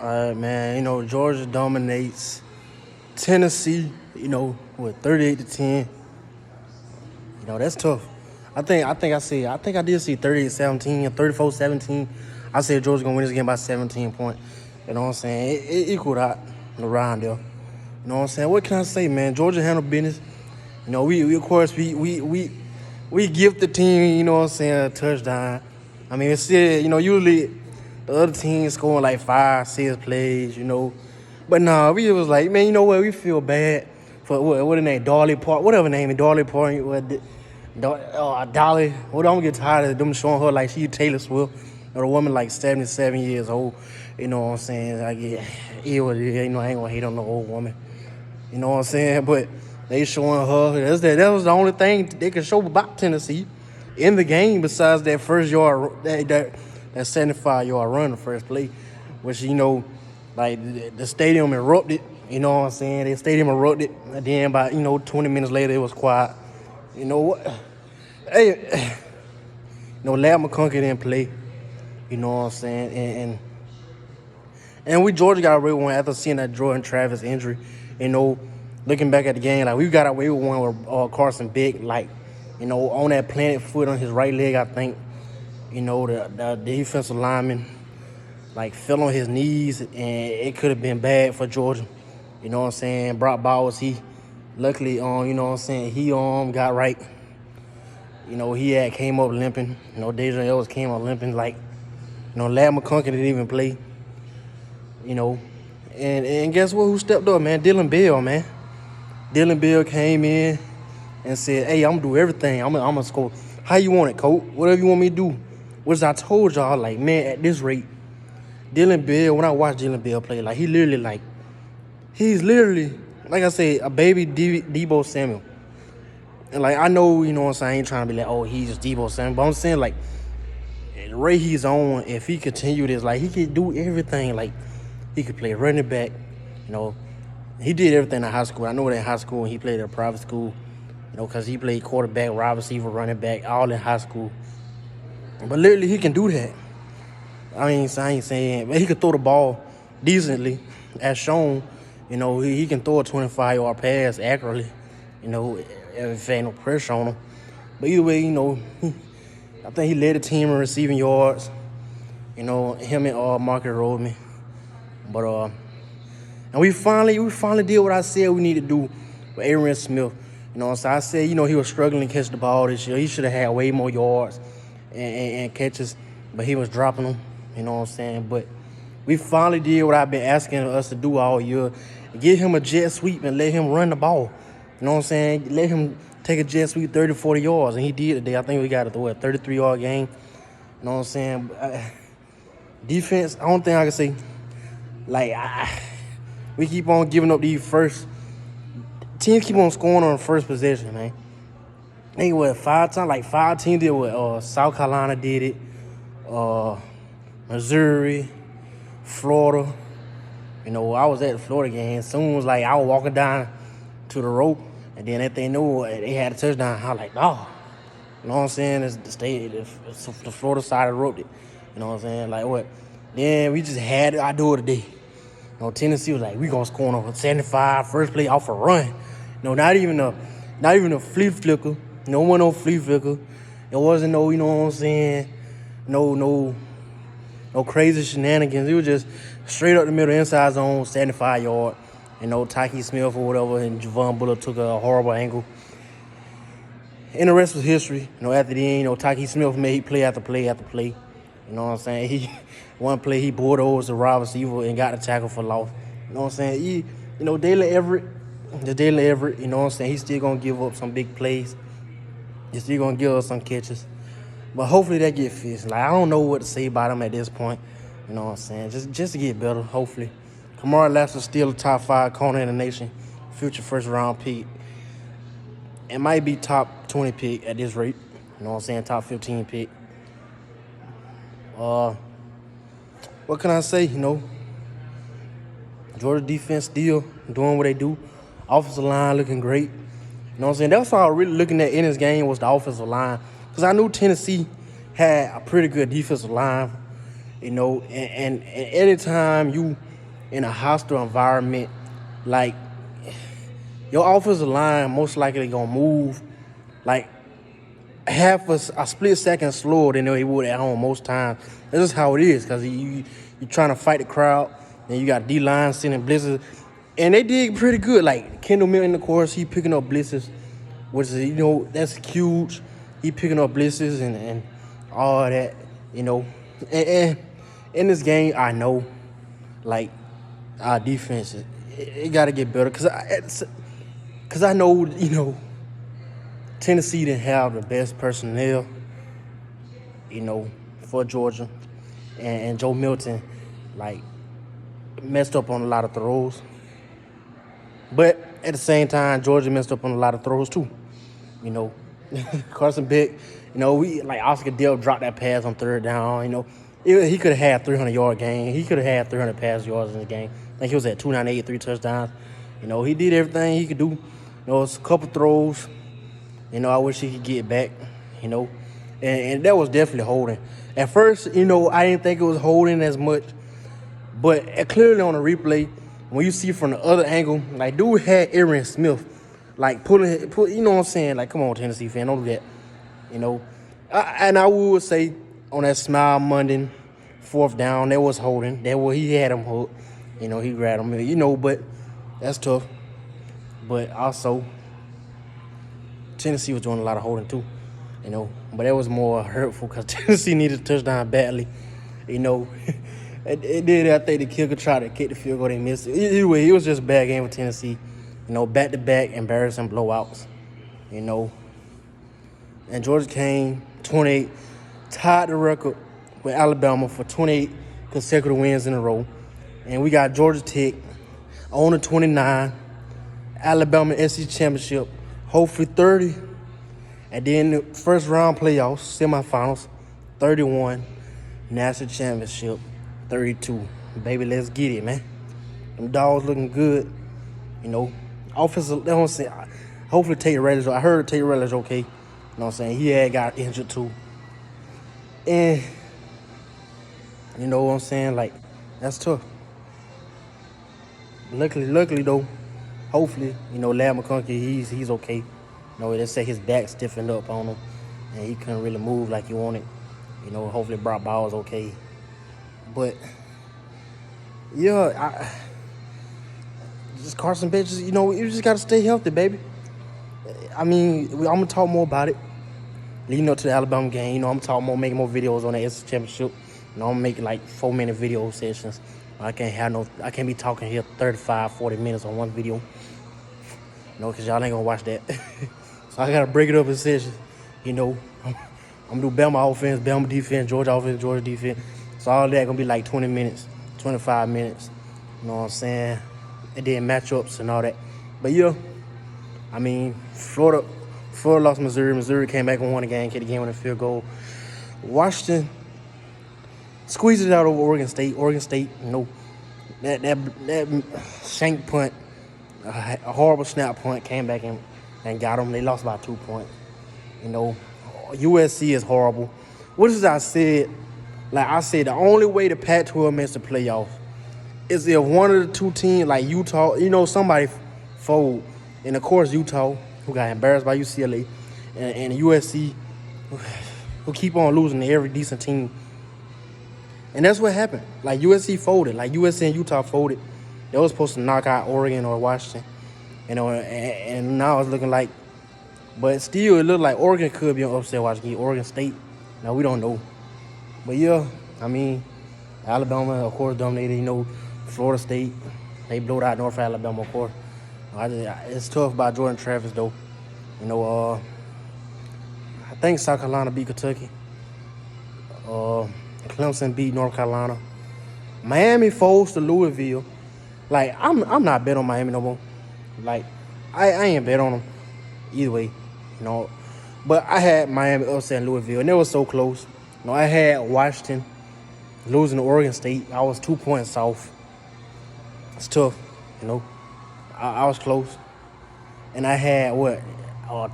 All right, man. Georgia dominates Tennessee. With 38-10. That's tough. I did see 38-17 or 34-17. I said Georgia gonna win this game by 17 points. You know what I'm saying? It equaled out around there. You know what I'm saying? What can I say, man? Georgia handled business. We of course we give the team, you know what I'm saying, a touchdown. I mean, it's still, usually the other team scoring like 5, 6 plays. But nah, we was like, man, you know what? We feel bad for what the name, Dolly Park, whatever name is, Dolly Park, Dolly. What I'm get tired of them showing her like she Taylor Swift, or a woman like 77 years old. You know what I'm saying? I get it was, I ain't gonna hate on the old woman. You know what I'm saying? But they showing her that was the only thing they could show about Tennessee in the game besides that first yard, that 75-yard run the first play, which like the stadium erupted. You know what I'm saying? The stadium erupted, and then about 20 minutes later it was quiet. You know what? Hey, Lad McConkey didn't play. You know what I'm saying? And we Georgia got away with one after seeing that Jordan Travis injury. Looking back at the game, like we got away with one with Carson Beck, like on that planted foot on his right leg. I think the defensive lineman like fell on his knees, and it could have been bad for Georgia. You know what I'm saying? Brock Bowers, he luckily he got right. He had came up limping. Dejan Ellis came up limping. Like Lad McConkey didn't even play. And guess what? Who stepped up, man? Dylan Bell, man. Dylan Bell came in and said, "Hey, I'm gonna do everything. I'm gonna score. How you want it, coach? Whatever you want me to do." Which I told y'all, like, man, at this rate, Dylan Bell. When I watch Dylan Bell play, like he's literally, like I said, a baby Deebo Samuel. And like I know, what I'm saying, I ain't trying to be like, oh, he's just Deebo Samuel, but I'm saying like, the rate he's on, if he continue this, like he could do everything. Like he could play running back, He did everything in high school. I know that in high school, he played at a private school, because he played quarterback, wide receiver, running back, all in high school. But literally, he can do that. I ain't saying, but he can throw the ball decently, as shown. He can throw a 25-yard pass accurately, if ain't no pressure on him. But either way, I think he led the team in receiving yards, him and Marcus Rodman. But and we finally did what I said we need to do with Aaron Smith. So I said, he was struggling to catch the ball this year. He should have had way more yards and catches, but he was dropping them. You know what I'm saying? But we finally did what I've been asking us to do all year. Give him a jet sweep and let him run the ball. You know what I'm saying? Let him take a jet sweep 30, 40 yards. And he did today. I think we got a 33-yard game. You know what I'm saying? Defense, I don't think I can say, like, we keep on giving up these first. Teams keep on scoring on the first possession, man. They 5 times, like 5 teams did what? South Carolina did it. Missouri, Florida. I was at the Florida game. Soon was like I was walking down to the rope, and then if they knew they had a touchdown, I was like, oh. You know what I'm saying? It's the Florida side of the rope. You know what I'm saying? Like what? Then we just had it. I do it today. Tennessee was like, we gonna score on 75, first play off a run. Not even a flea flicker. No flea flicker. It wasn't no, you know what I'm saying, no crazy shenanigans. It was just straight up the middle, inside zone, 75-yard. Tyke Smith or whatever, and Javon Bullard took a horrible angle. And the rest was history. After the end, Tyke Smith made play after play after play. You know what I'm saying? One play he bulldozed the wide receiver and got the tackle for loss. You know what I'm saying? Dalen Everett, you know what I'm saying? He's still going to give up some big plays. He's still going to give us some catches. But hopefully that get fixed. Like, I don't know what to say about him at this point. You know what I'm saying? Just to get better, hopefully. Kamara Lassiter's still a top 5 corner in the nation. Future first-round pick. It might be top 20 pick at this rate. You know what I'm saying? Top 15 pick. What can I say? Georgia defense still doing what they do. Offensive line looking great. You know what I'm saying? That's all I was really looking at in this game was the offensive line. Because I knew Tennessee had a pretty good defensive line. And anytime you in a hostile environment, like your offensive line most likely gonna move like half a split second slower than they would at home most times. This is how it is because you're trying to fight the crowd, and you got D-line sending blitzes, and they did pretty good. Like Kendall Milton, of course, he picking up blitzes, which is that's huge. He picking up blitzes and all that, And in this game, I know, like our defense, it got to get better because I know Tennessee didn't have the best personnel, for Georgia. And Joe Milton, like, messed up on a lot of throws. But at the same time, Georgia messed up on a lot of throws, too. Carson Beck, Oscar Dale dropped that pass on third down, He could have had 300-yard game. He could have had 300 pass yards in the game. I think he was at 298, 3 touchdowns. He did everything he could do. It's a couple throws. I wish he could get back, And that was definitely holding. At first, I didn't think it was holding as much. But clearly on the replay, when you see from the other angle, like, dude had Aaron Smith, like, put you know what I'm saying? Like, come on, Tennessee fan, don't do that. And I would say on that Smile Monday, fourth down, that was holding. He had him hooked. He grabbed him, but that's tough. But also, Tennessee was doing a lot of holding too, But that was more hurtful because Tennessee needed a touchdown badly, It did. I think the kicker tried to kick the field goal. They missed it. Either way, it was just a bad game for Tennessee. Back-to-back embarrassing blowouts, And Georgia came 28, tied the record with Alabama for 28 consecutive wins in a row. And we got Georgia Tech on the 29, Alabama SEC Championship, hopefully 30. And then the first round playoffs, semifinals, 31, national championship, 32. Baby, let's get it, man. Them dogs looking good, Offensive, they don't say. Hopefully Tate Rattler's. I heard Tate Rattler's okay. You know what I'm saying? He had got injured too. And you know what I'm saying? Like, that's tough. Luckily though, hopefully, Ladd McConkey, he's okay. They say his back stiffened up on him, and he couldn't really move like he wanted. Hopefully Brock Bowers okay. But yeah, just Carson Beck, you just got to stay healthy, baby. I mean, I'm going to talk more about it leading up to the Alabama game. I'm talking more, making more videos on the SEC Championship. I'm going to make like 4-minute video sessions. I can't be talking here 35, 40 minutes on one video. Because y'all ain't going to watch that. So I got to break it up in sessions. I'm going to do Bama offense, Bama defense, Georgia offense, Georgia defense. So all that going to be like 20 minutes, 25 minutes. You know what I'm saying? And then matchups and all that. But yeah, I mean, Florida lost Missouri. Missouri came back and won the game, kicked the game on a field goal. Washington squeezed it out over Oregon State. Oregon State, that shank punt, a horrible snap punt, came back and got them. They lost by 2 points. USC is horrible. What is I said? Like I said, the only way the Pac-12 makes the playoffs is if one of the two teams, like Utah, somebody fold. And, of course, Utah, who got embarrassed by UCLA, and USC, who keep on losing to every decent team. And that's what happened. Like, USC folded. Like, USC and Utah folded. They were supposed to knock out Oregon or Washington. And now it's looking like, but still, it looked like Oregon could be an upset watch against Oregon State. Now, we don't know. But, yeah, I mean, Alabama, of course, dominated, Florida State. They blowed out North Alabama, of course. It's tough by Jordan Travis, though. I think South Carolina beat Kentucky. Clemson beat North Carolina. Miami folds to Louisville. Like, I'm not bet on Miami no more. Like, I ain't bet on them either way, But I had Miami upset Louisville, and it was so close. I had Washington losing to Oregon State. I was 2 points off. It's tough, I was close. And I had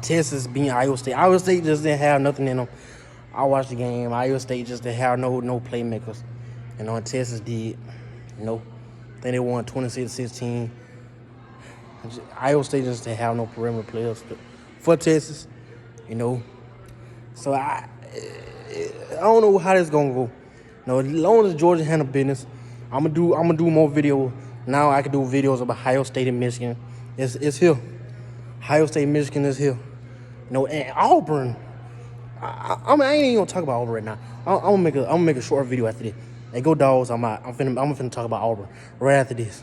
Texas beating Iowa State. Iowa State just didn't have nothing in them. I watched the game. Iowa State just didn't have no playmakers. And Texas did. I think they won 26-16. Iowa State just didn't have no perimeter players for Texas, you know. So I don't know how this gonna go. No, as long as Georgia handle business, I'm gonna do more videos. Now I can do videos about Ohio State and Michigan. It's here. Ohio State, Michigan is here. No, and Auburn. I ain't even gonna talk about Auburn right now. I'm gonna make a short video after this. Hey, go Dogs. I'm out. I'm finna talk about Auburn right after this.